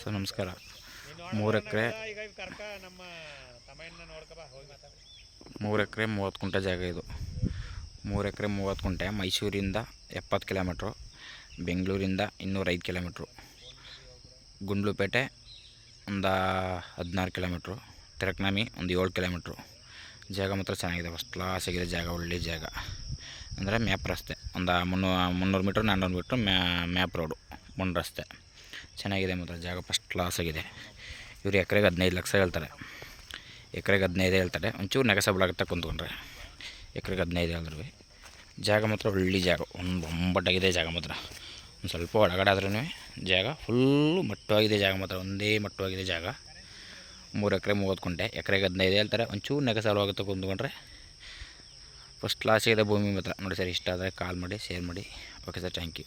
Sir ನಮಸ್ಕಾರ. 3 ಎಕರೆ 30 ಕುಂಟೆ ಜಾಗ ಇದು. 3 ಎಕರೆ 30 ಕುಂಟೆ. ಮೈಸೂರಿಂದ 70 ಕಿಲೋಮೀಟ್ರು, ಬೆಂಗಳೂರಿಂದ 205 ಕಿಲೋಮೀಟ್ರು, ಗುಂಡ್ಲುಪೇಟೆ ಒಂದು 16 ಕಿಲೋಮೀಟ್ರು, ತಿರಕನಾಮಿ ಒಂದು 7 ಕಿಲೋಮೀಟ್ರು. ಜಾಗ ಮಾತ್ರ ಚೆನ್ನಾಗಿದೆ, ಫಸ್ಟ್ ಕ್ಲಾಸ್ ಆಗಿದೆ ಜಾಗ, ಒಳ್ಳೆ ಜಾಗ. ಅಂದರೆ ಮ್ಯಾಪ್ ರಸ್ತೆ, ಒಂದು 300 ಮೀಟ್ರ್ 400 ಮೀಟ್ರ್ ಮ್ಯಾಪ್ ರೋಡು, ಮಣ್ಣು ರಸ್ತೆ ಚೆನ್ನಾಗಿದೆ. ಮಾತ್ರ ಜಾಗ ಫಸ್ಟ್ ಕ್ಲಾಸ್ ಆಗಿದೆ. ಇವರು ಎಕರೆಗೆ 15 ಲಕ್ಷ ಹೇಳ್ತಾರೆ. ಎಕರೆಗೆ 15 ಹೇಳ್ತಾರೆ, ಒಂಚೂರು ನೆಗೆಸಬಲ್ ಆಗುತ್ತೆ ಕುಂತ್ಕೊಂಡ್ರೆ. ಎಕರೆಗೆ 15 ಹೇಳಿದ್ರು. ಜಾಗ ಮಾತ್ರ ಒಳ್ಳೆ ಜಾಗ, ಒಂದು ಬೊಂಬಟ್ಟಾಗಿದೆ ಜಾಗ ಮಾತ್ರ. ಒಂದು ಸ್ವಲ್ಪ ಒಳಗಡೆ ಆದ್ರೂ ಜಾಗ ಫುಲ್ಲು ಮಟ್ಟವಾಗಿದೆ ಜಾಗ ಮಾತ್ರ, ಒಂದೇ ಮಟ್ಟವಾಗಿದೆ ಜಾಗ. 3 ಎಕರೆ 30 ಕುಂಟೆ, ಎಕರೆಗೆ 15 ಹೇಳ್ತಾರೆ, ಒಂಚೂರು ನೆಗೆಸಬಲ್ ಆಗುತ್ತೆ ಕುಂತ್ಕೊಂಡ್ರೆ. ಫಸ್ಟ್ ಕ್ಲಾಸ್ ಇದೆ ಭೂಮಿ ಮಾತ್ರ. ನೋಡಿ ಸರ್, ಇಷ್ಟ ಆದರೆ ಕಾಲ್ ಮಾಡಿ, ಶೇರ್ ಮಾಡಿ. Okay sir, thank you.